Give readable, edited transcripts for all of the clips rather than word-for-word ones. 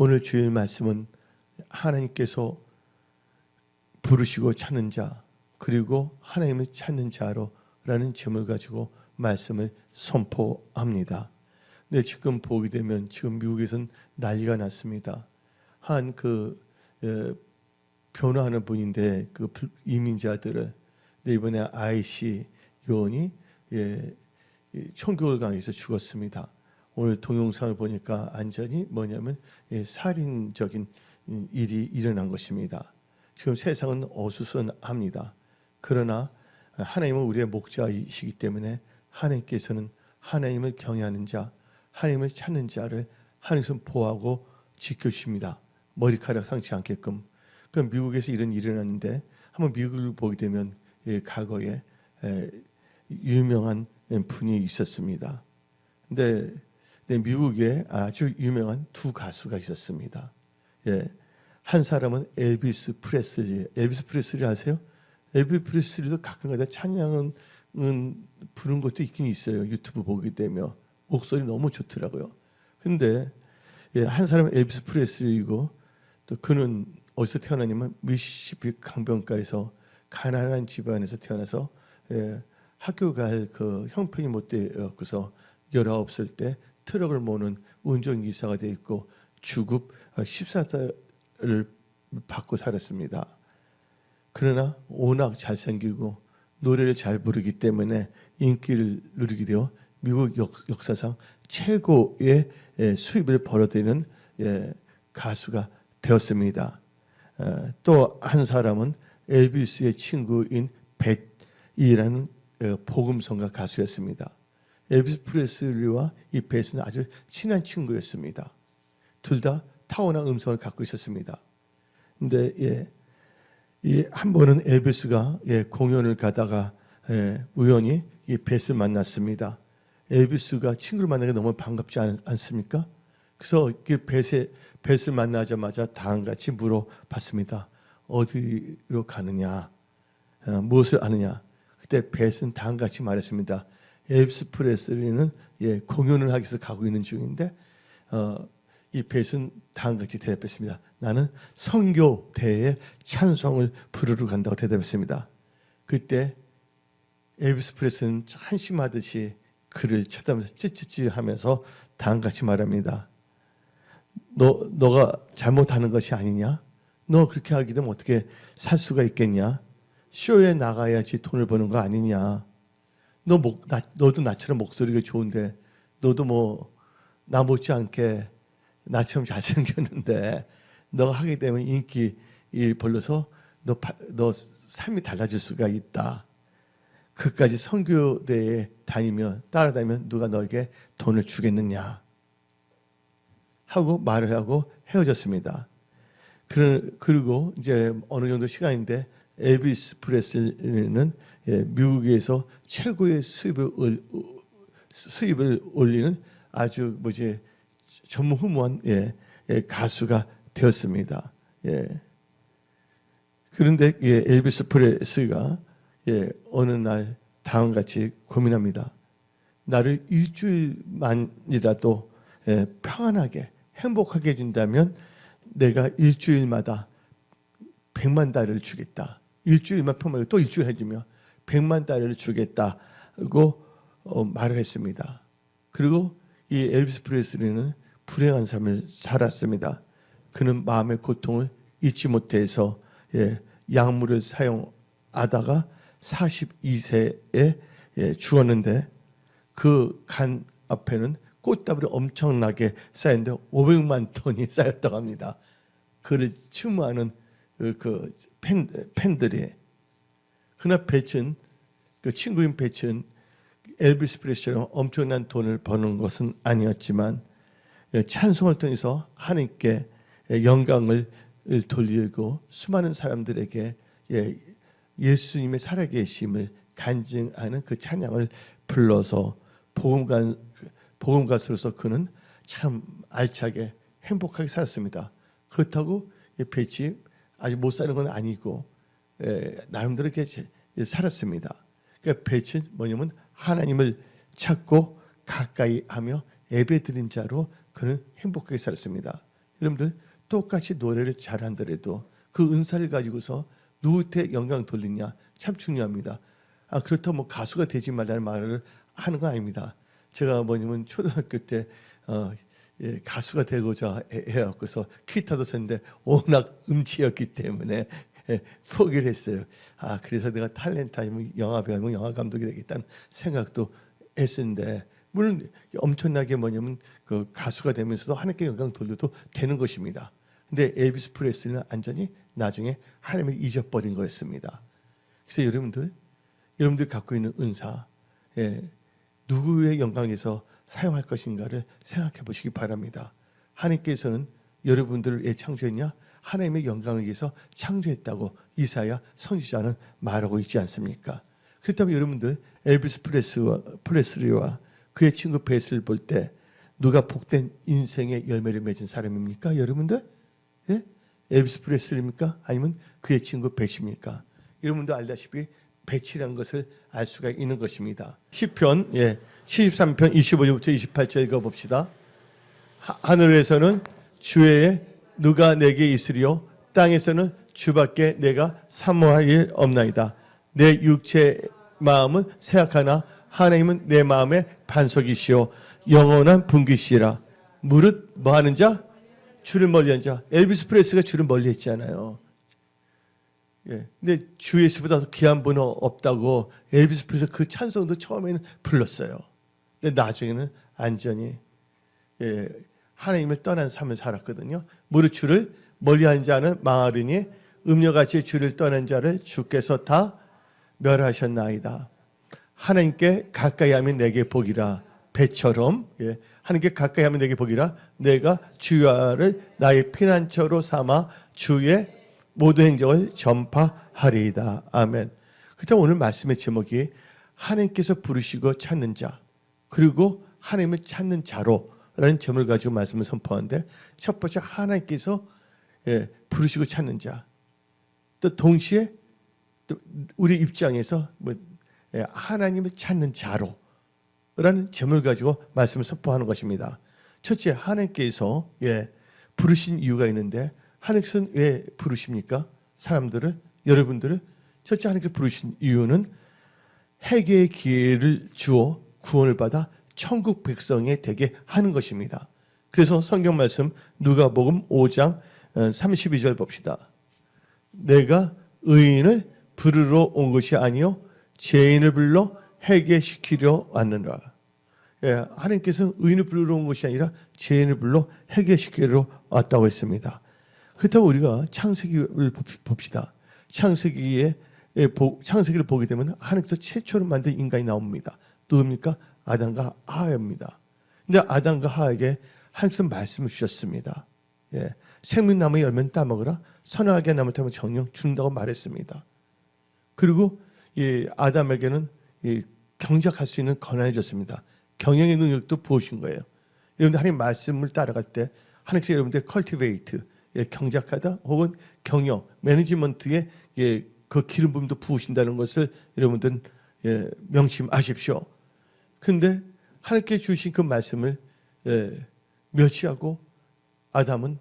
오늘 주일 말씀은 하나님께서 부르시고 찾는 자 그리고 하나님을 찾는 자로라는 제목을 가지고 말씀을 선포합니다. 근데 지금 보게 되면 지금 미국에서는 난리가 났습니다. 한 변호하는 분인데 그 이민자들을 이번에 IC 요원이 총격을 당해서 죽었습니다. 오늘 동영상을 보니까 완전히 뭐냐면 살인적인 일이 일어난 것입니다. 지금 세상은 어수선합니다. 그러나 하나님은 우리의 목자이시기 때문에 하나님께서는 하나님을 경외하는 자, 하나님을 찾는 자를 하나님께서 보호하고 지켜주십니다. 머리카락 상치 않게끔. 그럼 미국에서 이런 일이 일어났는데 한번 미국을 보게 되면 과거에 유명한 분이 있었습니다. 근데 미국에 아주 유명한 두 가수가 있었습니다. 한 사람은 엘비스 프레슬리. 엘비스 프레슬리 아세요? 엘비스 프레슬리도 가끔가다 찬양은 부른 것도 있긴 있어요. 유튜브 보게 되면 목소리 너무 좋더라고요. 근데 한 사람은 엘비스 프레슬리이고 또 그는 어디서 태어나냐면 미시시피 강변가에서 가난한 집안에서 태어나서 학교 갈 그 형편이 못 되어서 19살 때 트럭을 모는 운전기사가 돼 있고 주급 14살을 받고 살았습니다. 그러나 워낙 잘생기고 노래를 잘 부르기 때문에 인기를 누리게 되어 미국 역사상 최고의 수입을 벌어들이는 가수가 되었습니다. 또 한 사람은 엘비스의 친구인 벳이라는 복음성가 가수였습니다. 엘비스 프레슬리와 이 벳은 아주 친한 친구였습니다. 둘 다 타고난 음성을 갖고 있었습니다. 근데 한 번은 엘비스가 공연을 가다가 우연히 이 벳을 만났습니다. 엘비스가 친구를 만나게 너무 반갑지 않습니까? 그래서 그 벳을 만나자마자 다음같이 물어봤습니다. 어디로 가느냐? 무엇을 아느냐? 그때 벳은 다음같이 말했습니다. 엘비스 프레슬리는 공연을 하기 위해서 가고 있는 중인데 이 벳은 다음같이 대답했습니다. 나는 선교대에 찬송을 부르러 간다고 대답했습니다. 그때 엘비스 프레슬리는 한심하듯이 그를 쳐다보면서 찌찌찌 하면서 다음같이 말합니다. 너가 잘못하는 것이 아니냐? 너 그렇게 하게 되면 어떻게 살 수가 있겠냐? 쇼에 나가야지 돈을 버는 거 아니냐? 너도 나처럼 목소리가 좋은데 너도 뭐 나 못지않게 나처럼 잘생겼는데 너가 하게 되면 인기 벌려서 너 삶이 달라질 수가 있다. 그까지 선교대에 따라다니면 누가 너에게 돈을 주겠느냐 하고 말을 하고 헤어졌습니다. 그리고 이제 어느 정도 시간인데 엘비스 프레슬리는 미국에서 최고의 수입을 올리는 아주 전무후무한 가수가 되었습니다. 그런데 엘비스 프레슬리가 어느 날 다음같이 고민합니다. 나를 일주일만이라도 평안하게 행복하게 해준다면 내가 일주일마다 100만 달러를 주겠다. 일주일만 평안하게 또 일주일 해주면 100만 달러를 주겠다고 말을 했습니다. 그리고 이 엘비스 프레슬리는 불행한 삶을 살았습니다. 그는 마음의 고통을 잊지 못해서 약물을 사용하다가 42세에 죽었는데 그 간 앞에는 꽃다발이 엄청나게 쌓였는데 500만 톤이 쌓였다고 합니다. 그를 추모하는 그 팬들이. 그러나 벳은 그 친구인 벳은 엘비스 프레슬리처럼 엄청난 돈을 버는 것은 아니었지만 찬송을 통해서 하나님께 영광을 돌리고 수많은 사람들에게 예수님의 살아계심을 간증하는 그 찬양을 불러서 복음가수로서 그는 참 알차게 행복하게 살았습니다. 그렇다고 벳이 아직 못 사는 건 아니고 나름대로 이렇게 살았습니다. 그러니까 벳은 뭐냐면 하나님을 찾고 가까이 하며 예배드린 자로 그는 행복하게 살았습니다. 여러분들 똑같이 노래를 잘한다래도 그 은사를 가지고서 누구한테 영광 돌리냐 참 중요합니다. 그렇다고 뭐 가수가 되지 말라는 말을 하는 건 아닙니다. 제가 뭐냐면 초등학교 때 가수가 되고자 해갖고서 기타도 쳤는데 워낙 음치였기 때문에 포기를 했어요. 그래서 내가 탤런트 아니면 영화 배우면 영화 감독이 되겠다는 생각도 했었는데, 물론 엄청나게 뭐냐면 그 가수가 되면서도 하나님께 영광 돌려도 되는 것입니다. 근데 엘비스 프레슬리는 완전히 나중에 하나님을 잊어버린 거였습니다. 그래서 여러분들 갖고 있는 은사, 누구의 영광을 위해서 사용할 것인가를 생각해 보시기 바랍니다. 하나님께서는 여러분들을 창조했냐? 하나님의 영광을 위해서 창조했다고 이사야 선지자는 말하고 있지 않습니까? 그렇다면 여러분들 엘비스 프레슬리와 그의 친구 벳을 볼 때 누가 복된 인생의 열매를 맺은 사람입니까? 여러분들? 예? 엘비스 프레슬리입니까? 아니면 그의 친구 벳입니까? 여러분도 알다시피 벳이라는 것을 알 수가 있는 것입니다. 시편 73편 25절부터 28절 읽어봅시다. 하늘에서는 주의 누가 내게 있으리요, 땅에서는 주밖에 내가 사모할 일 없나이다. 내 육체 마음은 세악하나 하나님은 내 마음의 반석이시오 영원한 분기시라. 무릇 뭐하는 자? 주를 멀리한 자. 엘비스 프레스가 주를 멀리했잖아요. 근데 주 예수보다 더 귀한 분은 없다고 엘비스 프레스 그 찬송도 처음에는 불렀어요. 근데 나중에는 완전히 하나님을 떠난 삶을 살았거든요. 무릇 주를 멀리한 자는 망하리니 음녀같이 주를 떠난 자를 주께서 다 멸하셨나이다. 하나님께 가까이 하면 내게 복이라. 배처럼 하나님께 가까이 하면 내게 복이라. 내가 주야를 나의 피난처로 삼아 주의 모든 행적을 전파하리이다. 아멘. 그렇다면 오늘 말씀의 제목이 하나님께서 부르시고 찾는 자, 그리고 하나님을 찾는 자로 라는 점을 가지고 말씀을 선포하는데, 첫 번째 하나님께서 부르시고 찾는 자, 또 동시에 또 우리 입장에서 하나님을 찾는 자로 라는 점을 가지고 말씀을 선포하는 것입니다. 첫째, 하나님께서 부르신 이유가 있는데, 하나님께서는 왜 부르십니까? 사람들을, 여러분들을. 첫째, 하나님께서 부르신 이유는 회개의 기회를 주어 구원을 받아 천국 백성이 되게 하는 것입니다. 그래서 성경 말씀 누가복음 5장 32절 봅시다. 내가 의인을 부르러 온 것이 아니요 죄인을 불러 회개시키려 왔느니라. 하나님께서는 의인을 부르러 온 것이 아니라 죄인을 불러 회개시키려 왔다고 했습니다. 그렇다고 우리가 창세기를 봅시다. 창세기를 보게 되면 하나님께서 최초로 만든 인간이 나옵니다. 누굽니까? 아담과 하와입니다. 근데 아담과 하와에게 하나님께서 말씀을 주셨습니다. 생명나무의 열매는 따먹으라. 선악의 나무를 타면 정령 준다고 말했습니다. 그리고 아담에게는 경작할 수 있는 권한을 줬습니다. 경영의 능력도 부으신 거예요. 여러분들 하나님 말씀을 따라갈 때 하나님께서 여러분들 cultivate, 경작하다 혹은 경영, 매니지먼트에 그 기름 부음도 부으신다는 것을 여러분들 명심하십시오. 근데 하나님께 주신 그 말씀을 멸시하고 아담은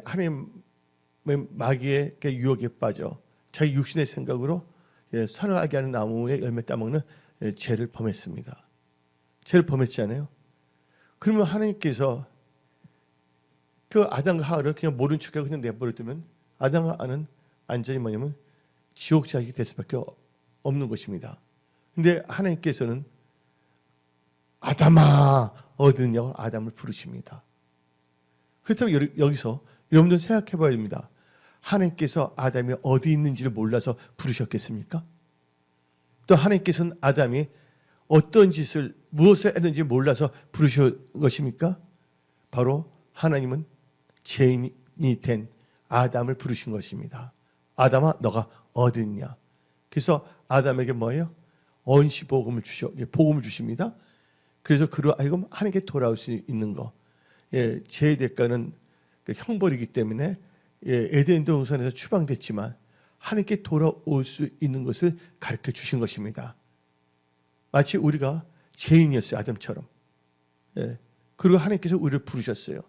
하나님의 마귀의 유혹에 빠져 자기 육신의 생각으로 선악하게 하는 나무의 열매 따먹는 죄를 범했습니다. 죄를 범했잖아요. 그러면 하나님께서 그 아담과 하와를 그냥 모른 척하고 그냥 내버려두면 아담과 하와는 완전히 뭐냐면 지옥 자식이 될 수밖에 없는 것입니다. 근데 하나님께서는 아담아 어디느냐고 아담을 부르십니다. 그렇다면 여기서 여러분들 생각해 봐야 됩니다. 하나님께서 아담이 어디 있는지를 몰라서 부르셨겠습니까? 또 하나님께서는 아담이 어떤 짓을 무엇을 했는지 몰라서 부르신 것입니까? 바로 하나님은 죄인이 된 아담을 부르신 것입니다. 아담아 너가 어디 있냐? 그래서 아담에게 뭐예요? 언시 복음을 주십니다. 그래서 그로 하여금 하나님께 돌아올 수 있는 거. 죄의 대가는 형벌이기 때문에 에덴 동산에서 추방됐지만 하나님께 돌아올 수 있는 것을 가르쳐 주신 것입니다. 마치 우리가 죄인이었어요. 아담처럼. 그리고 하나님께서 우리를 부르셨어요.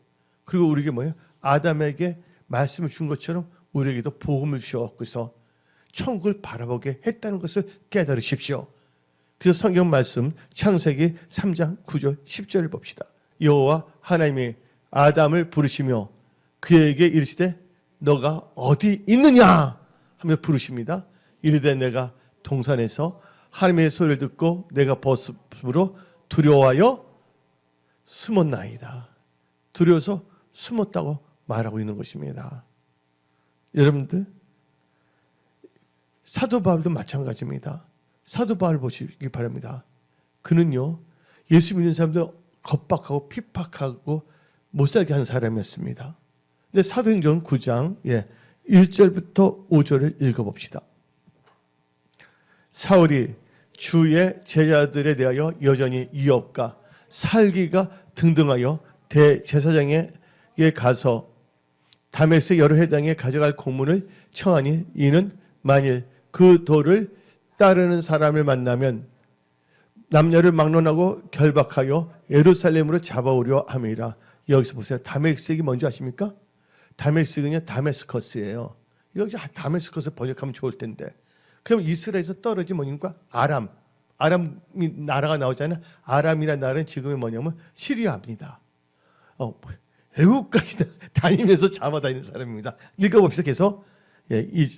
그리고 우리에게 뭐예요? 아담에게 말씀을 준 것처럼 우리에게도 복음을 주셔서 천국을 바라보게 했다는 것을 깨달으십시오. 그래서 성경 말씀 창세기 3장 9절 10절을 봅시다. 여호와 하나님이 아담을 부르시며 그에게 이르시되 너가 어디 있느냐 하며 부르십니다. 이르되 내가 동산에서 하나님의 소리를 듣고 내가 벗음으로 두려워하여 숨었나이다. 두려워서 숨었다고 말하고 있는 것입니다. 여러분들 사도 바울도 마찬가지입니다. 사도 바울 보시기 바랍니다. 그는요 예수 믿는 사람들 겁박하고 핍박하고 못 살게 하는 사람이었습니다. 근데 사도행전 9장 1절부터 5절을 읽어봅시다. 사울이 주의 제자들에 대하여 여전히 이업과 살기가 등등하여 대제사장에게 가서 다메섹 여러 회당에 가져갈 공문을 청하니 이는 만일 그 도를 따르는 사람을 만나면 남녀를 막론하고 결박하여 예루살렘으로 잡아오려 함이라. 여기서 보세요. 다메섹이 뭔지 아십니까? 다메섹은요 다메스커스예요. 여기 다메스커스 번역하면 좋을 텐데. 그럼 이스라엘에서 떨어진 뭐니까 아람이 나라가 나오잖아요. 아람이라는 나라는 지금의 뭐냐면 시리아입니다. 애국까지 다니면서 잡아다니는 사람입니다. 읽어봅시다. 계속 이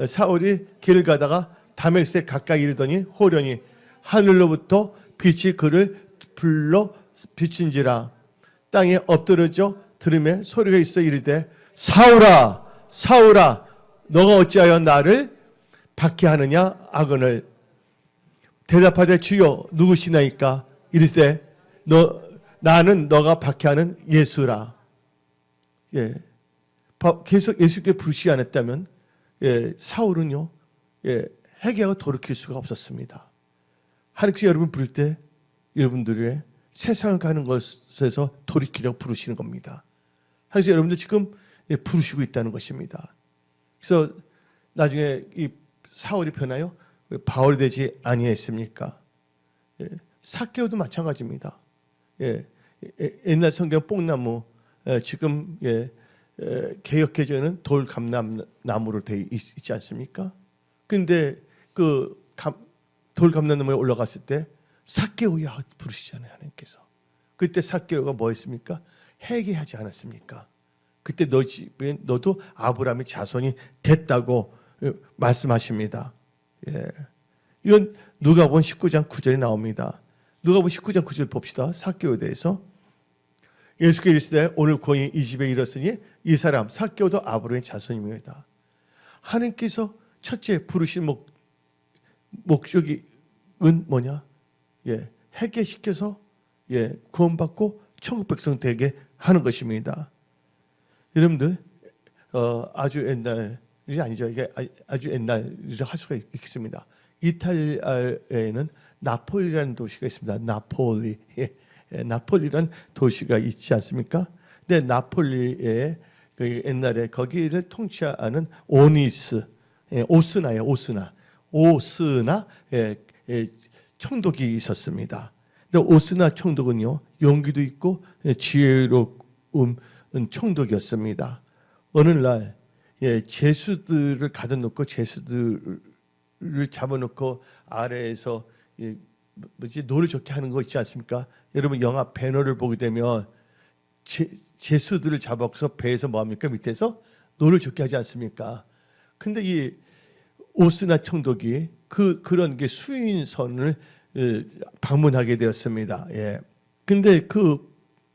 사울이 길을 가다가 다메섹 가까이 이르더니 호련히 하늘로부터 빛이 그를 불러 비친지라. 땅에 엎드러져 들음에 소리가 있어 이르되 사울아 사울아 너가 어찌하여 나를 박해하느냐 아건을. 대답하되 주여 누구시나이까. 이르되 나는 너가 박해하는 예수라. 계속 예수께 부르시지 않았다면 사울은요 회개하고 돌이킬 수가 없었습니다. 하나님께서 여러분 부를 때 여러분들의 세상을 가는 것에서 돌이키려고 부르시는 겁니다. 하나님께서 여러분들 지금 부르시고 있다는 것입니다. 그래서 나중에 이 사울이 변하여 바울이 되지 아니했습니까? 삭개오도 마찬가지입니다. 옛날 성경 뽕나무 지금 개혁해져는 돌감람나무로 되어 있지 않습니까? 그런데 그 돌감람나무에 올라갔을 때 삭개오야 부르시잖아요. 하나님께서. 그때 삭개오가 뭐 했습니까? 회개하지 않았습니까? 그때 너 집에 너도 아브라함의 자손이 됐다고 말씀하십니다. 이건 누가복음 19장 9절에 나옵니다. 누가복음 19장 9절 봅시다. 삭개오에 대해서. 예수께서 이르시되 오늘 구원이 이 집에 이르렀으니 이 사람 삭개오도 아브라함의 자손입니다. 하나님께서 첫째 부르신 목적이 뭐냐? 회개시켜서 구원받고 천국 백성 되게 하는 것입니다. 여러분들 아주 옛날이 아니죠. 이게 아주 옛날이라 할 수가 있겠습니다. 이탈리아에는 나폴리라는 도시가 있습니다. 나폴리. 나폴리라는 도시가 있지 않습니까? 근데 나폴리에 그 옛날에 거기를 통치하는 오스나예요. 오스나 총독이 있었습니다. 근데 오스나 총독은요 용기도 있고 지혜로운 총독이었습니다. 어느 날 죄수들을 가둬놓고 죄수들을 잡아놓고 아래에서 노를 좋게 하는 거 있지 않습니까? 여러분 영화 배너를 보게 되면 죄수들을 잡아서 배에서 뭐합니까? 밑에서 노를 좋게 하지 않습니까? 근데 이 오스나 총독이 그런 게 수인선을 방문하게 되었습니다. 근데 그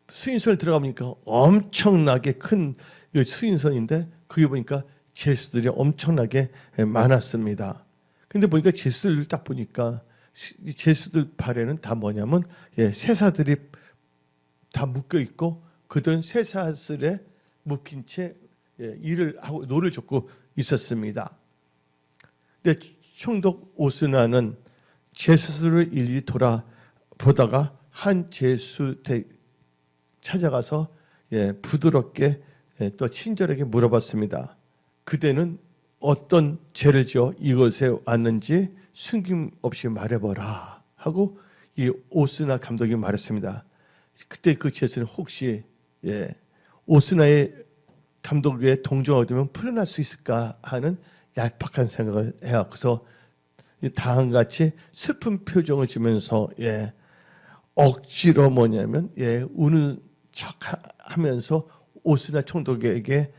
수인선을 들어가보니까 엄청나게 큰 수인선인데 그게 보니까 죄수들이 엄청나게 많았습니다. 근데 보니까 죄수들 딱 보니까 죄수들 발에는 다 뭐냐면 쇠사들이 다 묶여 있고 그들은 쇠사슬에 묶인 채 일을 하고 노를 젓고 있었습니다. 근데 총독 오스나는 죄수들을 일일이 돌아보다가 한 죄수 찾아가서 부드럽게 또 친절하게 물어봤습니다. 그대는 어떤 죄를 지어 이곳에 왔는지 숨김없이 말해보라 하고 이 오스나 감독이 말했습니다. 그때 그 죄수는 혹시 오스나의 감독의 동정하게 되면 풀어날 수 있을까 하는 얄팍한 생각을 해갖고서 다음같이 슬픈 표정을 지면서 억지로 뭐냐면 우는 척하면서 오스나 총독에게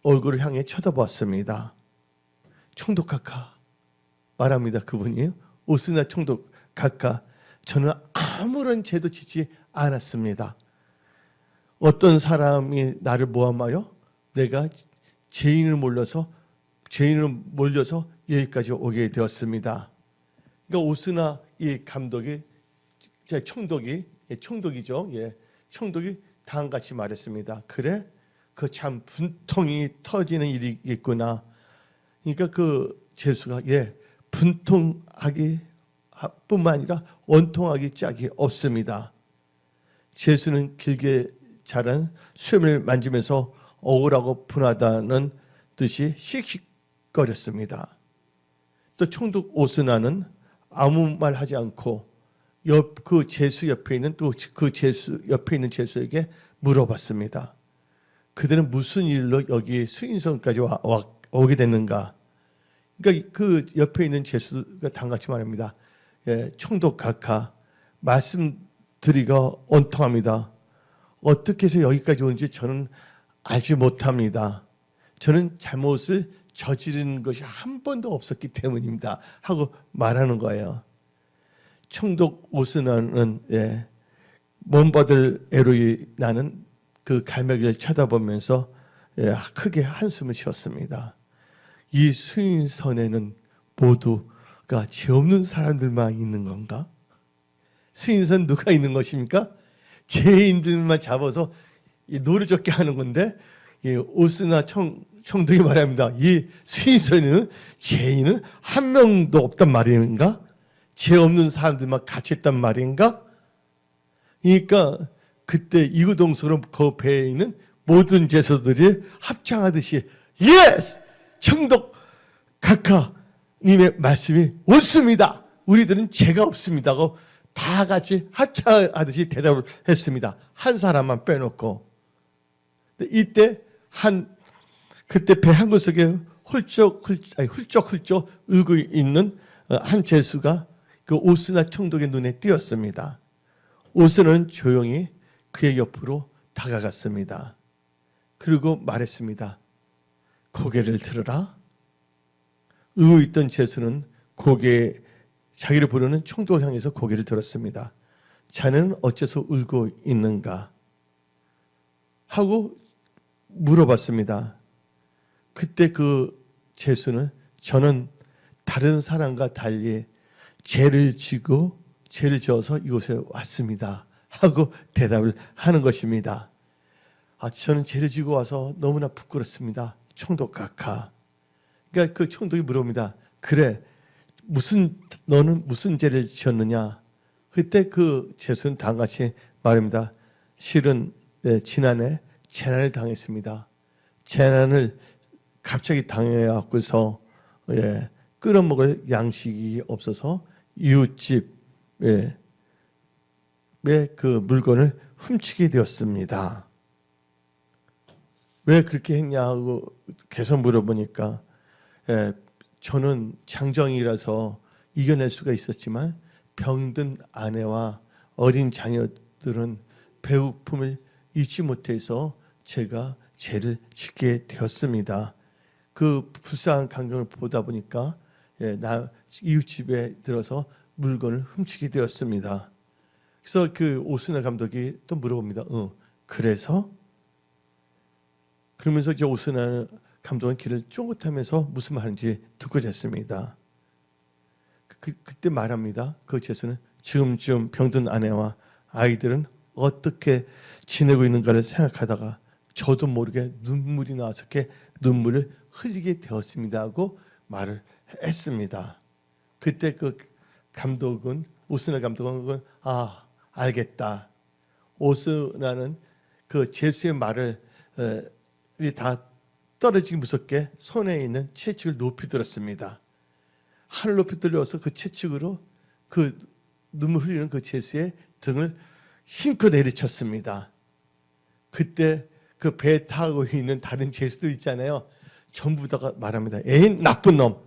얼굴을 향해 쳐다보았습니다. 총독 카카 말합니다. 그분이 오스나 총독 카카, 저는 아무런 죄도 짓지 않았습니다. 어떤 사람이 나를 모함하여 내가 죄인을 몰려서 여기까지 오게 되었습니다. 그러니까 오스나 이 감독이 총독이죠. 총독이 다음같이 말했습니다. 그래, 그 참 분통이 터지는 일이겠구나. 그러니까 그 제수가 분통하기 뿐만 아니라 원통하기 짝이 없습니다. 제수는 길게 자란 수염을 만지면서 억울하고 분하다는 뜻이 씩씩거렸습니다. 또 총독 오스나는 아무 말 하지 않고 그 제수 옆에 있는 제수에게 물어봤습니다. 그들은 무슨 일로 여기 수인성까지 오게 됐는가? 그러니까 그 옆에 있는 제수가 당같이 말합니다. 총독 각하, 말씀드리기가 원통합니다. 어떻게 해서 여기까지 오는지 저는 알지 못합니다. 저는 잘못을 저지른 것이 한 번도 없었기 때문입니다. 하고 말하는 거예요. 총독 오스나는 몸받을 애로이 나는 그 갈매기를 쳐다보면서 크게 한숨을 쉬었습니다. 이 수인선에는 모두가 죄 없는 사람들만 있는 건가? 수인선 누가 있는 것입니까? 죄인들만 잡아서 노르적게 하는 건데 오스나 총독이 말합니다. 이 수인선에는 죄인은 한 명도 없단 말인가? 죄 없는 사람들만 같이 있단 말인가? 그러니까 그때 이구동성으로 그 배에 있는 모든 제소들이 합창하듯이 예스! 총독 각하님의 말씀이 옳습니다. 우리들은 죄가 없습니다 하고 다 같이 합창하듯이 대답을 했습니다. 한 사람만 빼놓고. 이때 그때 배 한 구석에 훌쩍 울고 있는 한 제수가 그 오스나 총독의 눈에 띄었습니다. 오스나는 조용히 그의 옆으로 다가갔습니다. 그리고 말했습니다. 고개를 들어라. 울고 있던 제수는 자기를 부르는 총독을 향해서 고개를 들었습니다. 자네는 어째서 울고 있는가? 하고 물어봤습니다. 그때 그 제수는 저는 다른 사람과 달리 죄를 지어서 이곳에 왔습니다. 하고 대답을 하는 것입니다. 저는 죄를 지고 와서 너무나 부끄럽습니다. 총독 각하. 그러니까 그 총독이 물어봅니다. 그래, 너는 무슨 죄를 지었느냐? 그때 그 제수는 다음같이 말합니다. 실은 지난해 재난을 당했습니다. 재난을 갑자기 당해갖고서 끓여먹을 양식이 없어서 이웃집의 그 물건을 훔치게 되었습니다. 왜 그렇게 했냐고 계속 물어보니까 저는 장정이라서 이겨낼 수가 있었지만 병든 아내와 어린 자녀들은 배고픔을 잊지 못해서 제가 죄를 짓게 되었습니다. 그 불쌍한 광경을 보다 보니까 이웃집에 들어서 물건을 훔치게 되었습니다. 그래서 그 오스나 감독이 또 물어봅니다. 그래서? 그러면서 이제 오스나 감독은 귀를 쫑긋하면서 무슨 말인지 듣고 잤습니다. 그때 말합니다. 그 제수는 지금쯤 병든 아내와 아이들은 어떻게 지내고 있는가를 생각하다가 저도 모르게 눈물이 나와서 이렇게 눈물을 흘리게 되었습니다 하고 말을 했습니다. 그때 그 오스나 감독은 알겠다. 오스나는 그 제수의 말을 다 떨어지기 무섭게 손에 있는 채찍을 높이 들었습니다. 하늘 높이 들려서 그 채찍으로 그 눈물 흘리는 그 제수의 등을 힘껏 내리쳤습니다. 그때 그 배 타고 있는 다른 죄수들 있잖아요. 전부 다가 말합니다. 에이 나쁜 놈.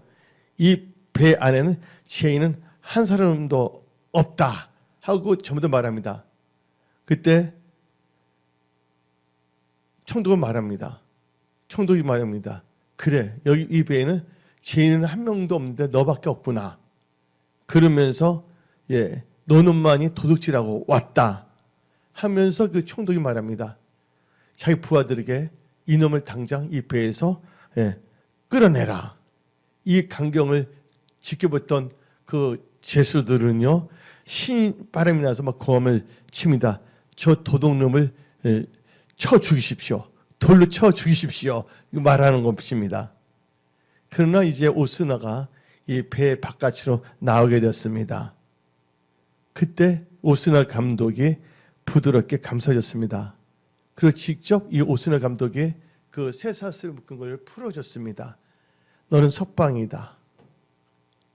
이 배 안에는 죄인은 한 사람도 없다 하고 전부 다 말합니다. 그때 총독은 말합니다. 총독이 말합니다. 그래 여기 이 배에는 죄인은 한 명도 없는데 너밖에 없구나. 그러면서 너놈만이 도둑질하고 왔다 하면서 그 총독이 말합니다. 자기 부하들에게 이놈을 당장 이 배에서 끌어내라. 이 강경을 지켜봤던 그 죄수들은요 신바람이 나서 막 고함을 칩니다. 저 도둑놈을 쳐 죽이십시오. 돌로 쳐 죽이십시오. 이거 말하는 것입니다. 그러나 이제 오스나가 이 배 바깥으로 나오게 되었습니다. 그때 오스나 감독이 부드럽게 감싸줬습니다. 그리고 직접 이 오스나 감독이 그 쇠사슬 묶은 걸 풀어줬습니다. 너는 석방이다.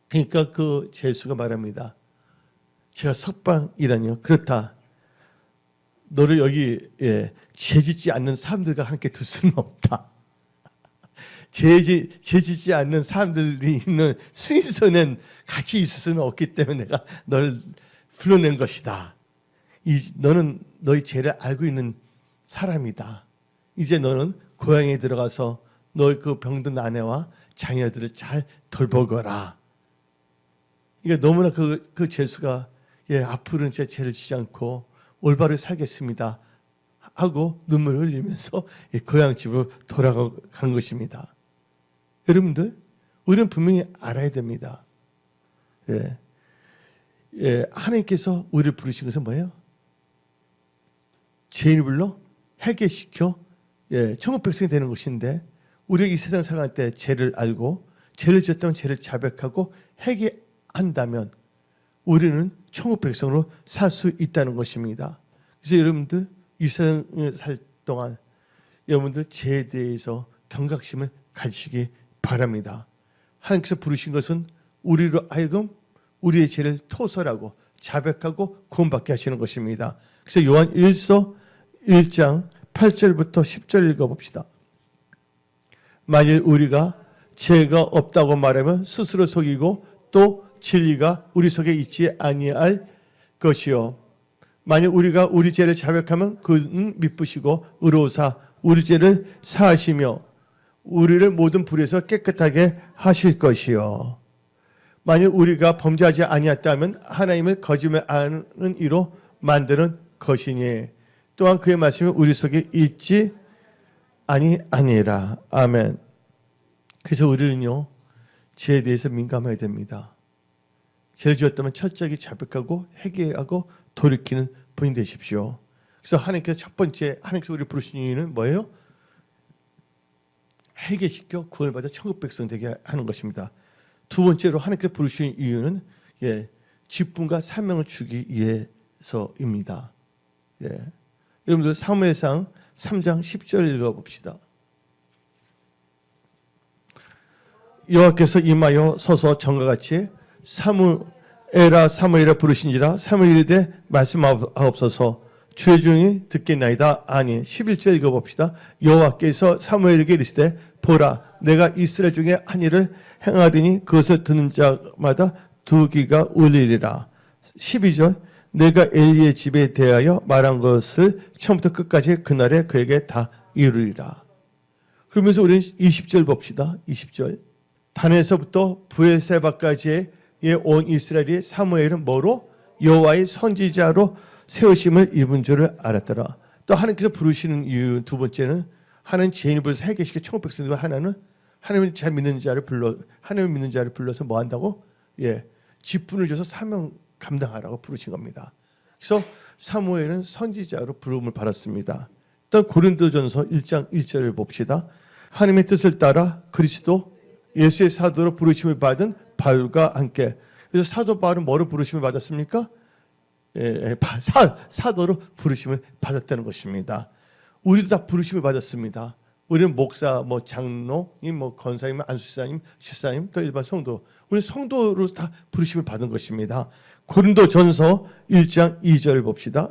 그러니까 그 죄수가 말합니다. 제가 석방이라니요? 그렇다. 너를 여기 죄짓지 않는 사람들과 함께 둘 수는 없다. 죄짓지 않는 사람들이 있는 수인선엔 같이 있을 수는 없기 때문에 내가 널 불러낸 것이다. 너는 너의 죄를 알고 있는 사람이다. 이제 너는 고향에 들어가서 너의 그 병든 아내와 자녀들을 잘 돌보거라. 그러니까 너무나 그 죄수가 앞으로는 제 죄를 지지 않고 올바르게 살겠습니다 하고 눈물을 흘리면서 고향집으로 돌아가는 것입니다. 여러분들 우리는 분명히 알아야 됩니다. 하나님께서 우리를 부르신 것은 뭐예요? 죄인을 불러 회개시켜 천국 백성이 되는 것인데 우리가 이 세상 살아갈 때 죄를 알고 죄를 지었다면 죄를 자백하고 회개한다면 우리는 천국 백성으로 살 수 있다는 것입니다. 그래서 여러분들 이 세상을 살 동안 여러분들 죄에 대해서 경각심을 가지시기 바랍니다. 하나님께서 부르신 것은 우리로 하여금 우리의 죄를 토설하고 자백하고 구원받게 하시는 것입니다. 그래서 요한 1서 1장 8절부터 10절 읽어봅시다. 만일 우리가 죄가 없다고 말하면 스스로 속이고 또 진리가 우리 속에 있지 아니할 것이요. 만일 우리가 우리 죄를 자백하면 그는 미쁘시고 의로우사 우리 죄를 사하시며 우리를 모든 불에서 깨끗하게 하실 것이요. 만일 우리가 범죄하지 아니했다면 하나님을 거짓말하는 이로 만드는 것이니 또한 그의 말씀이 우리 속에 있지 아니라. 아멘. 그래서 우리는요 죄에 대해서 민감해야 됩니다. 죄를 지었다면 철저하게 자백하고 회개하고 돌이키는 분이 되십시오. 그래서 하나님께서 첫 번째 하나님께서 우리를 부르신 이유는 뭐예요? 회개시켜 구원을 받아 천국 백성 되게 하는 것입니다. 두 번째로 하나님께서 부르신 이유는 직분과 사명을 주기 위해서입니다. 여러분들 사무엘상 3장 10절 읽어봅시다. 여호와께서 임하여 서서 전과 같이 사무엘아 부르신지라 사무엘이 이르되 말씀하옵소서 주의 종이 듣겠나이다. 아니 11절 읽어봅시다. 여호와께서 사무엘에게 이르시되 보라 내가 이스라엘 중에 한 일을 행하리니 그것을 듣는 자마다 두 귀가 울리리라. 12절 내가 엘리의 집에 대하여 말한 것을 처음부터 끝까지 그날에 그에게 다 이루리라. 그러면서 우리는 20절 봅시다. 20절 단에서부터 부엘세바까지의 온 이스라엘이 사무엘은 뭐로? 여호와의 선지자로 세우심을 입은 줄을 알았더라. 또 하나님께서 부르시는 이유 두 번째는 하나님 죄인을 불러서 회개시켜 천국 백성들과 하나는 하나님을 잘 믿는 자를 불러서 뭐 한다고? 직분을 줘서 사명 감당하라고 부르신 겁니다. 그래서 사무엘은 선지자로 부름을 받았습니다. 또 고린도전서 1장 1절을 봅시다. 하나님의 뜻을 따라 그리스도 예수의 사도로 부르심을 받은 바울과 함께. 그래서 사도 바울은 뭐로 부르심을 받았습니까? 사도로 부르심을 받았다는 것입니다. 우리도 다 부르심을 받았습니다. 우리는 목사, 장로님, 권사님, 안수사님, 실사님, 또 일반 성도. 우리는 성도로 다 부르심을 받은 것입니다. 고린도전서 1장 2절 봅시다.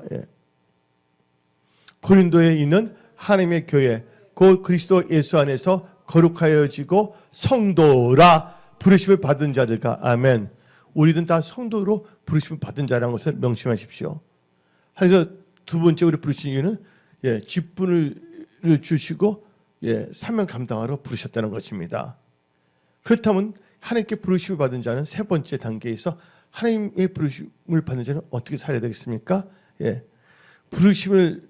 고린도에 있는 하나님의 교회 곧 그리스도 예수 안에서 거룩하여지고 성도라 부르심을 받은 자들과 아멘. 우리는 다 성도로 부르심을 받은 자라는 것을 명심하십시오. 그래서 두 번째 우리 부르신 이유는 직분을 주시고 사명 감당하러 부르셨다는 것입니다. 그렇다면 하나님께 부르심을 받은 자는 세 번째 단계에서 하나님의 부르심을 받는 자는 어떻게 살아야 되겠습니까? 부르심을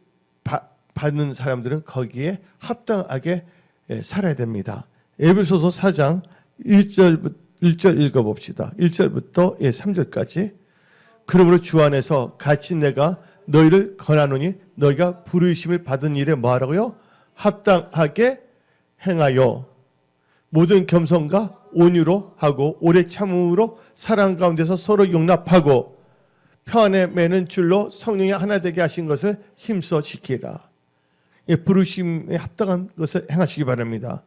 받는 사람들은 거기에 합당하게 살아야 됩니다. 에베소서 4장 1절 읽어봅시다. 1절부터 3절까지. 그러므로 주 안에서 같이 내가 너희를 권하노니 너희가 부르심을 받은 일에 뭐하라고요? 합당하게 행하여 모든 겸손과 온유로 하고 오래 참음으로 사랑 가운데서 서로 용납하고 편에 매는 줄로 성령이 하나 되게 하신 것을 힘써 지키라. 부르심에 합당한 것을 행하시기 바랍니다.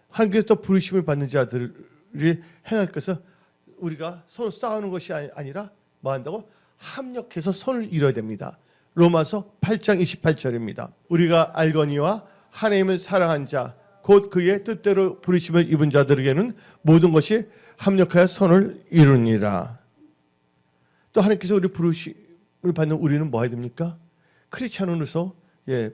하나님께서 또 부르심을 받는 자들이 행할 것은 우리가 서로 싸우는 것이 아니라 뭐 한다고? 합력해서 손을 이뤄야 됩니다. 로마서 8장 28절입니다. 우리가 알거니와 하나님을 사랑한 자 곧 그의 뜻대로 부르심을 입은 자들에게는 모든 것이 합력하여 선을 이루니라. 또 하나님께서 우리 부르심을 받는 우리는 뭐 해야 됩니까? 크리스찬으로서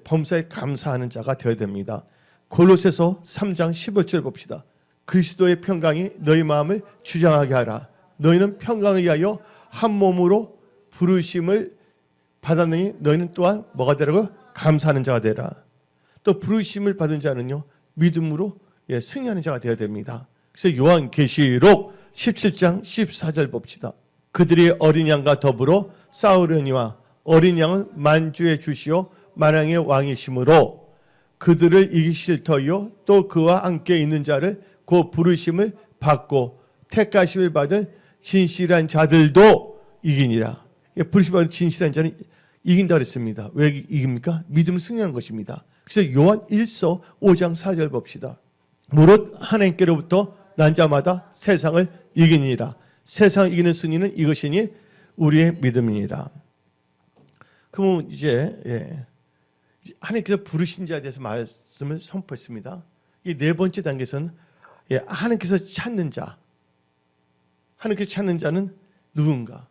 범사에 감사하는 자가 되어야 됩니다. 골로새서 3장 15절 봅시다. 그리스도의 평강이 너희 마음을 주장하게 하라. 너희는 평강을 위하여 한 몸으로 부르심을 받았느니 너희는 또한 뭐가 되라고? 감사하는 자가 되라. 또 부르심을 받은 자는요 믿음으로 승리하는 자가 되어야 됩니다. 그래서 요한계시록 17장 14절 봅시다. 그들이 어린 양과 더불어 싸우려니와 어린 양은 만주의 주시오 만왕의 왕이심으로 그들을 이기실 터이요 또 그와 함께 있는 자를 그 부르심을 받고 택하심을 받은 진실한 자들도 이기니라. 부르심 받은 진실한 자는 이긴다 그랬습니다. 왜 이깁니까? 믿음을 승리하는 것입니다. 그래서 요한 1서 5장 4절 봅시다. 무릇 하나님께로부터 난 자마다 세상을 이기니라. 세상을 이기는 승리는 이것이니 우리의 믿음이니라. 그러면 이제 하나님께서 부르신 자에 대해서 말씀을 선포했습니다. 이 네 번째 단계에서는 하나님께서 찾는 자. 하나님께서 찾는 자는 누군가?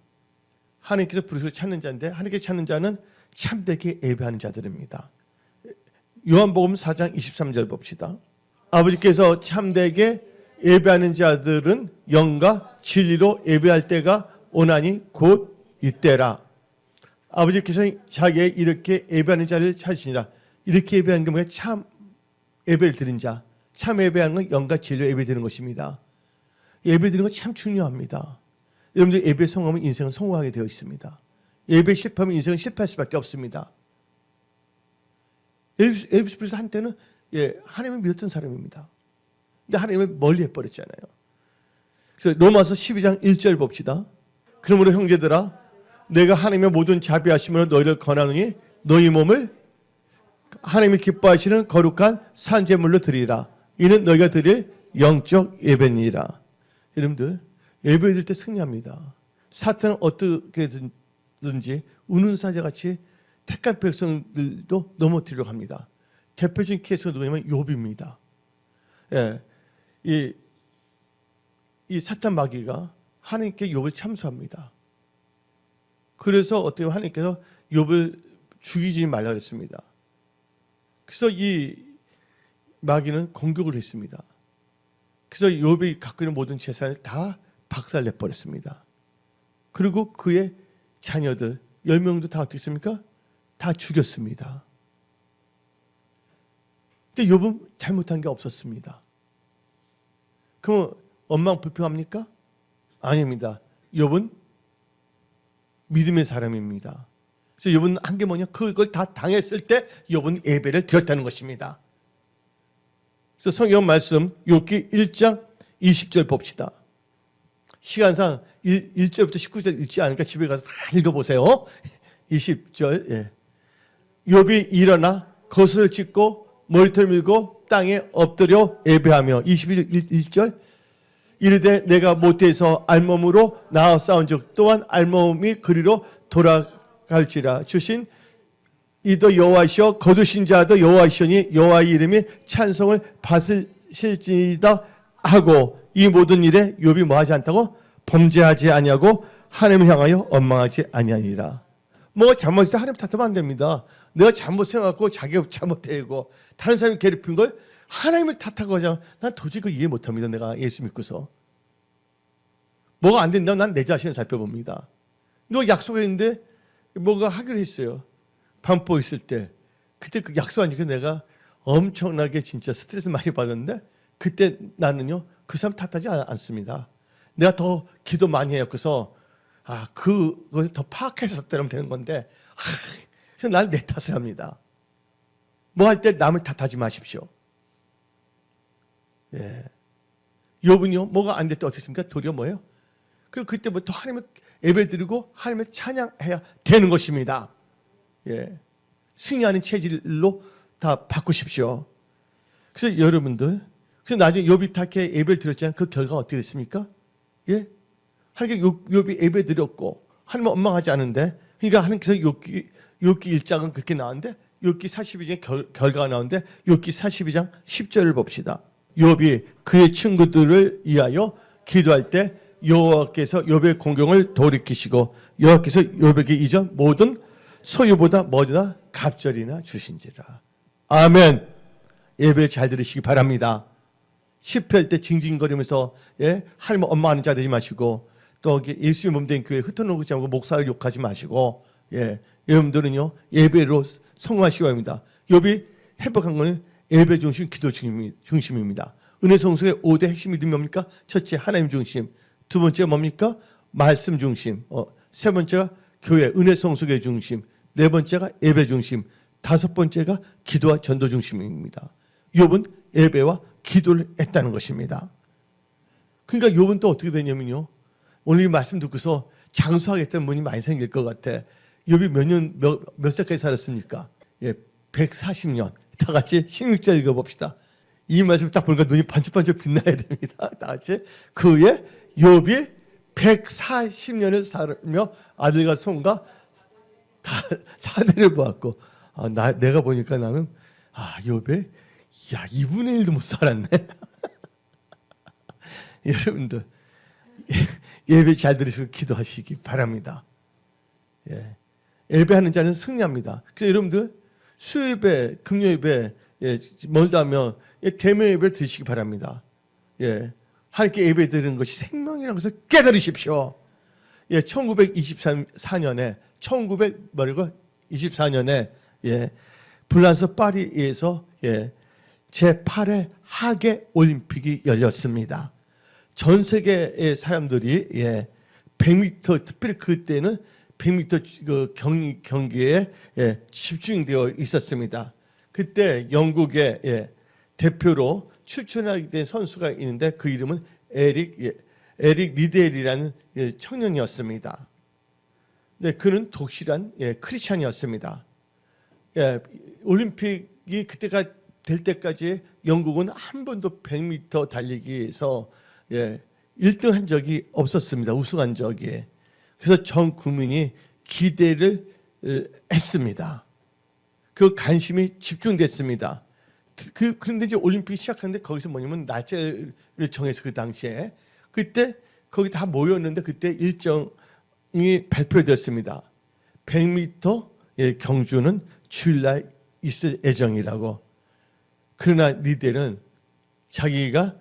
하나님께서 부르시고 찾는 자인데 하나님께서 찾는 자는 참되게 예배하는 자들입니다. 요한복음 4장 23절 봅시다. 아버지께서 참되게 예배하는 자들은 영과 진리로 예배할 때가 오나니 곧 이때라. 아버지께서 자기의 이렇게 예배하는 자를 찾으시니라. 이렇게 예배하는 게 뭐예요? 참 예배를 드린 자. 참 예배하는 건 영과 진리로 예배 드리는 것입니다. 예배 드리는 건 참 중요합니다. 여러분들 예배 성공하면 인생은 성공하게 되어 있습니다. 예배 실패하면 인생은 실패할 수밖에 없습니다. 엘비스 프레슬리 한때는 하나님을 믿었던 사람입니다. 근데 하나님을 멀리 해버렸잖아요. 그래서 로마서 12장 1절 봅시다. 그러므로 형제들아 내가 하나님의 모든 자비하심으로 너희를 권하노니 너희 몸을 하나님이 기뻐하시는 거룩한 산제물로 드리라. 이는 너희가 드릴 영적 예배니라. 여러분들 예배 드릴 때 승리합니다. 사탄은 어떻게든지 우는 사자같이 택한 백성들도 넘어뜨리려고 합니다. 대표적인 케이스가 누구냐면 욥입니다. 이 사탄 마귀가 하나님께 욥을 참소합니다. 그래서 어떻게 하나님께서 욥을 죽이지 말라 그랬습니다. 그래서 이 마귀는 공격을 했습니다. 그래서 욥이 갖고 있는 모든 재산을 다 박살내 버렸습니다. 그리고 그의 자녀들 10명도 다 어떻게 했습니까? 다 죽였습니다. 근데 욥은 잘못한 게 없었습니다. 그럼 원망 불평합니까? 아닙니다. 욥은 믿음의 사람입니다. 그래서 욥은 한 게 뭐냐? 그걸 다 당했을 때 욥은 예배를 드렸다는 것입니다. 그래서 성경 말씀 욥기 1장 20절 봅시다. 시간상 1절부터 19절 읽지 않으니까 집에 가서 다 읽어보세요. 20절 욥이 일어나 거슬을 찢고 머리털 밀고 땅에 엎드려 예배하며 21절 이르되 내가 모태에서 알몸으로 나아 싸운 적 또한 알몸이 그리로 돌아갈지라 주신 이도 여호와시오 거두신 자도 여호와시오니 여호와의 이름이 찬송을 받으실지이다 하고 이 모든 일에 욥이 뭐하지 않다고? 범죄하지 아니하고 하나님을 향하여 원망하지 아니하니라. 뭐 잘못해서 하나님 탓하면 안 됩니다. 내가 잘못해갖고 자기가 잘못되고 다른 사람이 괴롭힌 걸 하나님을 탓하고 하자. 난 도저히 그 이해 못합니다. 내가 예수 믿고서. 뭐가 안 된다면 난 내 자신을 살펴봅니다. 너 약속했는데 뭐가 하기로 했어요. 반포 있을 때. 그때 그 약속하니까 내가 엄청나게 진짜 스트레스 많이 받았는데 그때 나는요. 그 사람 탓하지 않습니다. 내가 더 기도 많이 해갖고서 그것을 더 파악해서 때리면 되는 건데 그래서 난 내 탓을 합니다. 뭐 할 때 남을 탓하지 마십시오. 예. 욥은요 뭐가 안 될 때 어떻게 했습니까? 도리어 뭐예요? 그리고 그때부터 하나님을 예배드리고 하나님을 찬양해야 되는 것입니다. 예. 승리하는 체질로 다 바꾸십시오. 그래서 여러분들 그래서 나중에 욥이 탁해 예배를 드렸잖아요. 그 결과가 어떻게 됐습니까? 예? 하나님께 욥이 예배 드렸고 하나님은 원망하지 않은데 그러니까 하나님께서 욥기 1장은 그렇게 나왔는데 욥기 42장의 결과가 나오는데 욥기 42장 10절을 봅시다. 욥이 그의 친구들을 위하여 기도할 때 여호와께서 욥의 공경을 돌이키시고 여호와께서 욥에게 이전 모든 소유보다 뭐다 갑절이나 주신지라. 아멘. 예배 잘 들으시기 바랍니다. 실패할 때 징징거리면서 하나님 원망하는 자 되지 마시고 또 예수의 몸된 교회 흩어놓지 않고 목사를 욕하지 마시고 여러분들은요 예배로 성공하시기 바랍니다. 욥이 회복한 것은 예배 중심, 기도 중심입니다. 은혜 성숙의 5대 핵심이 뭡니까? 첫째 하나님 중심, 두 번째 뭡니까? 말씀 중심, 세 번째가 교회 은혜 성숙의 중심, 네 번째가 예배 중심, 다섯 번째가 기도와 전도 중심입니다. 욥은 예배와 기도를 했다는 것입니다. 그러니까 욥은 또 어떻게 되냐면요. 오늘 이 말씀 듣고서 장수하겠다는 분이 많이 생길 것 같아. 욥이 몇 살까지 살았습니까? 140년. 다 같이 16절 읽어봅시다. 이 말씀 딱 보니까 눈이 반짝반짝 빛나야 됩니다. 다 같이. 그 후에 욥이 140년을 살며 아들과 손과 다 사대를 보았고 내가 보니까 나는 욥이 2분의 1도 못 살았네. 여러분들 예배 잘 들으시고 기도하시기 바랍니다. 예배하는 자는 승리합니다. 그래서 여러분들 수요예배, 금요예배 멀다 하면 대면 예배를 드시기 바랍니다. 하나님께 예배 드리는 것이 생명이라는 것을 깨달으십시오. 1924년에 프랑스 파리에서 제8회 하계 올림픽이 열렸습니다. 전 세계의 사람들이 100m 특별히 그때는 100m 그 경기에 집중되어 있었습니다. 그때 영국의 대표로 추천하게 된 선수가 있는데 그 이름은 에릭 리델이라는 청년이었습니다. 그는 독실한 크리스찬이었습니다. 올림픽이 그때가 될 때까지 영국은 한 번도 100m 달리기에서 1등 한 적이 없었습니다. 우승한 적이. 그래서 전 국민이 기대를 했습니다. 그 관심이 집중됐습니다. 그런데 이제 올림픽 시작하는데 거기서 뭐냐면 날짜를 정해서 그 당시에 그때 거기 다 모였는데 그때 일정이 발표되었습니다. 100m 경주는 주일날 있을 예정이라고. 그러나 리델은 자기가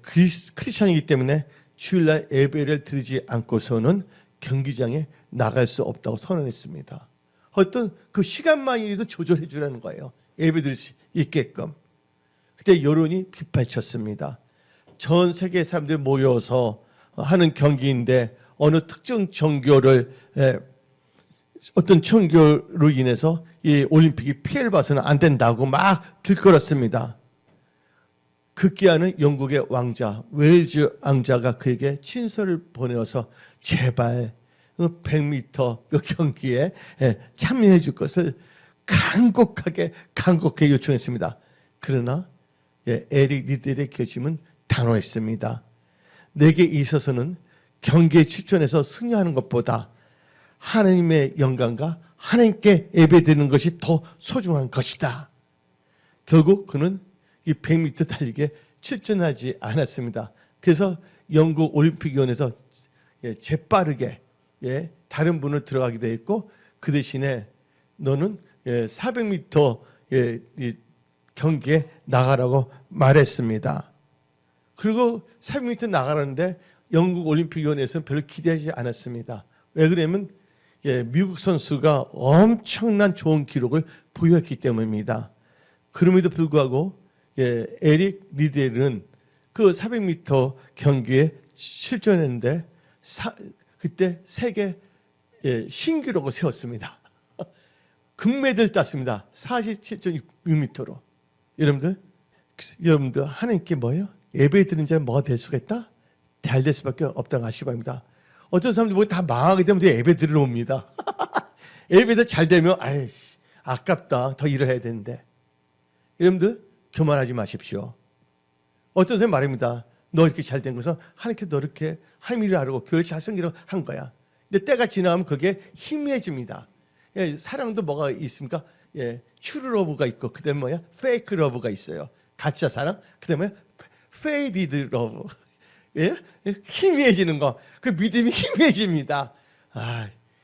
크리스찬이기 때문에 주일날 예배를 드리지 않고서는 경기장에 나갈 수 없다고 선언했습니다. 어떤 그 시간만이라도 조절해 주라는 거예요. 예배 드릴 수 있게끔. 그때 여론이 빗발쳤습니다. 전 세계 사람들이 모여서 하는 경기인데 어느 특정 종교를 어떤 종교로 인해서 이 올림픽이 피해를 봐서는 안 된다고 막 들끓었습니다. 급기야는 영국의 왕자 웨일즈 왕자가 그에게 친서를 보내어서 제발 100m 그 경기에 참여해 줄 것을 간곡하게 요청했습니다. 그러나 에릭 리델의 결심은 단호했습니다. 내게 있어서는 경기에 출전해서 승리하는 것보다 하나님의 영광과 하나님께 예배드리는 것이 더 소중한 것이다. 결국 그는 이 100m 달리기에 출전하지 않았습니다. 그래서 영국 올림픽위원회에서 재빠르게 다른 분을 들어가게 돼 있고, 그 대신에 너는 400m 경기에 나가라고 말했습니다. 그리고 400m 나가는데 영국 올림픽위원회에서는 별로 기대하지 않았습니다. 왜 그러냐면 미국 선수가 엄청난 좋은 기록을 보였기 때문입니다. 그럼에도 불구하고 에릭 리델은 그 400m 경기에 출전했는데 그때 세계 신기록을 세웠습니다. 금메달 땄습니다. 47.6m로. 여러분들 하나님께 뭐예요? 예배 드리는 자는 뭐가 될 수가 있다? 잘 될 수밖에 없다고 아시기 바랍니다. 어떤 사람들 뭐 다 망하게 되면 예배 드리러 옵니다. 예배도 잘 되면 아이씨 아깝다, 더 일을 해야 되는데. 여러분들 교만하지 마십시오. 어떤 사람이 말합니다. 너 이렇게 잘 된 것은 하나님께 너 이렇게 하나님 일을 하려고 교회를 잘 섬기려고 한 거야. 근데 때가 지나면 그게 희미해집니다. 사랑도 뭐가 있습니까? 트루 러브가 있고, 그 다음에 뭐야? 페이크 러브가 있어요. 가짜 사랑. 그 다음에 페이디드 러브. 희미해지는 거. 그 믿음이 희미해집니다.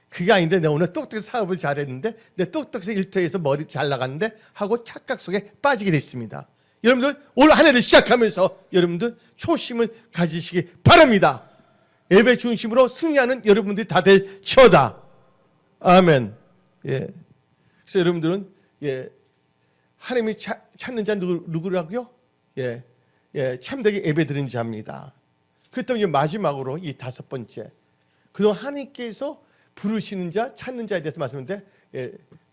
그게 아닌데 내가 오늘 똑똑해서 사업을 잘했는데, 내 똑똑해서 일터에서 머리 잘 나갔는데 하고 착각 속에 빠지게 됐습니다. 여러분들 올 한 해를 시작하면서 여러분들 초심을 가지시기 바랍니다. 예배 중심으로 승리하는 여러분들이 다 될 처다. 아멘. 그래서 여러분들은 하나님이 찾는 자 누구라고요? 참되게 예배 드리는 자입니다. 그렇다면 이제 마지막으로 이 5번째, 그동안 하나님께서 부르시는 자, 찾는 자에 대해서 말씀했는데,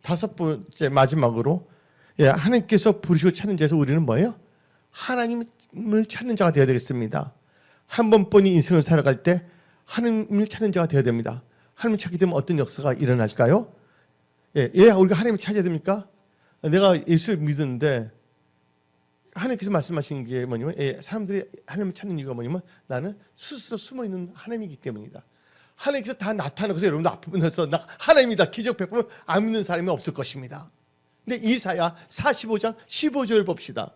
5번째 마지막으로 하나님께서 부르시고 찾는 자에서 우리는 뭐예요? 하나님을 찾는 자가 되어야 되겠습니다. 한 번뿐이 인생을 살아갈 때 하나님을 찾는 자가 되어야 됩니다. 하나님을 찾게 되면 어떤 역사가 일어날까요? 우리가 하나님을 찾아야 됩니까? 내가 예수를 믿는데 하나님께서 말씀하신 게 뭐냐면, 사람들이 하나님을 찾는 이유가 뭐냐면, 나는 스스로 숨어있는 하나님이기 때문이다. 하나님께서 다 나타나서 여러분들 앞에서 나 하나님이다 기적 베푸면 안 믿는 사람이 없을 것입니다. 근데 이사야 45장 15절 봅시다.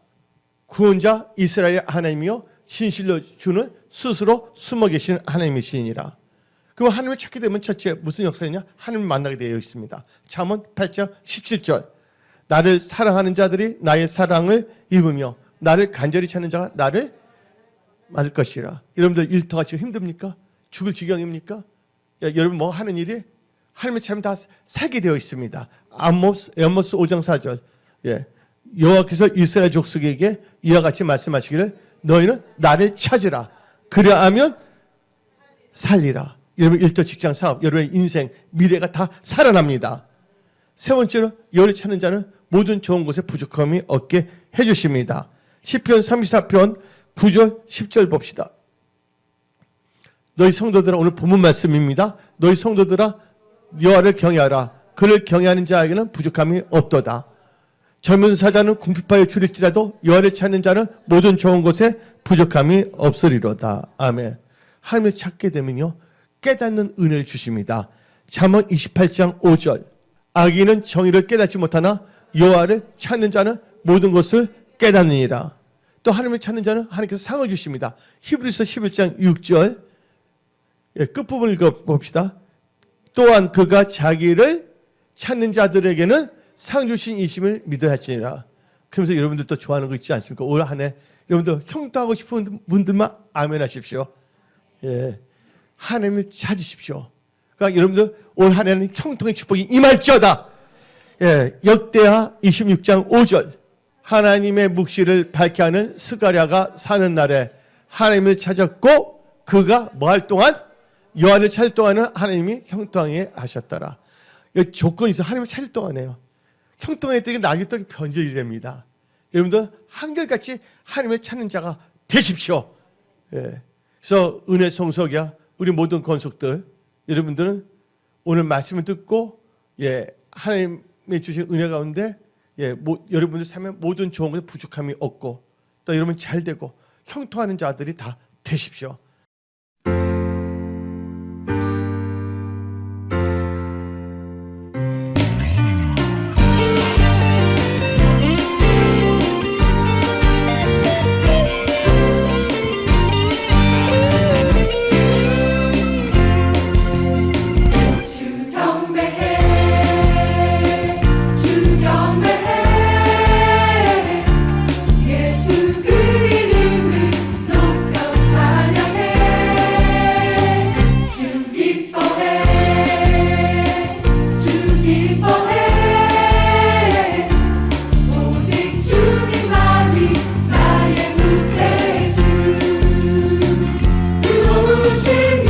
구원자 이스라엘 하나님이여 진실로 주는 스스로 숨어 계신 하나님이시니라. 그럼 하나님을 찾게 되면 첫째 무슨 역사냐? 하나님을 만나게 되어 있습니다. 잠언 8장 17절. 나를 사랑하는 자들이 나의 사랑을 입으며 나를 간절히 찾는 자가 나를 맞을 것이라. 여러분들 일터가 지금 힘듭니까? 죽을 지경입니까? 여러분 뭐 하는 일이 하나님을 찾으면 다 살게 되어 있습니다. 아모스 5장 4절. 여호와께서 이스라엘 족속에게 이와 같이 말씀하시기를 너희는 나를 찾으라. 그리하면 살리라. 여러분 일터, 직장, 사업, 여러분의 인생, 미래가 다 살아납니다. 세 번째로 여호와를 찾는 자는 모든 좋은 것에 부족함이 없게 해주십니다. 시편 34편 9절 10절 봅시다. 너희 성도들아, 오늘 본문 말씀입니다. 너희 성도들아 여호와를 경외하라. 그를 경외하는 자에게는 부족함이 없도다. 젊은 사자는 궁핍하여 줄일지라도 여호와를 찾는 자는 모든 좋은 것에 부족함이 없으리로다. 아멘. 하나님을 찾게 되면요 깨닫는 은혜를 주십니다. 잠언 28장 5절. 악인은 정의를 깨닫지 못하나 여호와를 찾는 자는 모든 것을 깨닫느니라. 또 하나님을 찾는 자는 하나님께서 상을 주십니다. 히브리서 11장 6절. 끝부분을 읽어봅시다. 또한 그가 자기를 찾는 자들에게는 상 주신 이심을 믿어야 할지니라. 그러면서 여러분들 또 좋아하는 거 있지 않습니까? 올 한 해 여러분들 형통하고 싶은 분들만 아멘 하십시오. 하나님을 찾으십시오. 그러니까 여러분들 올 한 해는 형통의 축복이 임할지어다. 역대하 26장 5절. 하나님의 묵시를 밝게 하는 스가랴가 사는 날에 하나님을 찾았고 그가 뭐 할 동안? 여호와를 찾을 동안은 하나님이 형통하게 하셨더라. 조건이 있어. 하나님을 찾을 동안에요. 형통했더니 나중에 또 변절이 됩니다. 여러분들 한결같이 하나님을 찾는 자가 되십시오. 그래서 은혜 성석이야 우리 모든 건속들, 여러분들은 오늘 말씀을 듣고 하나님의 주신 은혜 가운데 여러분들 삶에 모든 좋은 것에 부족함이 없고 또 여러분 잘 되고 형통하는 자들이 다 되십시오. 인생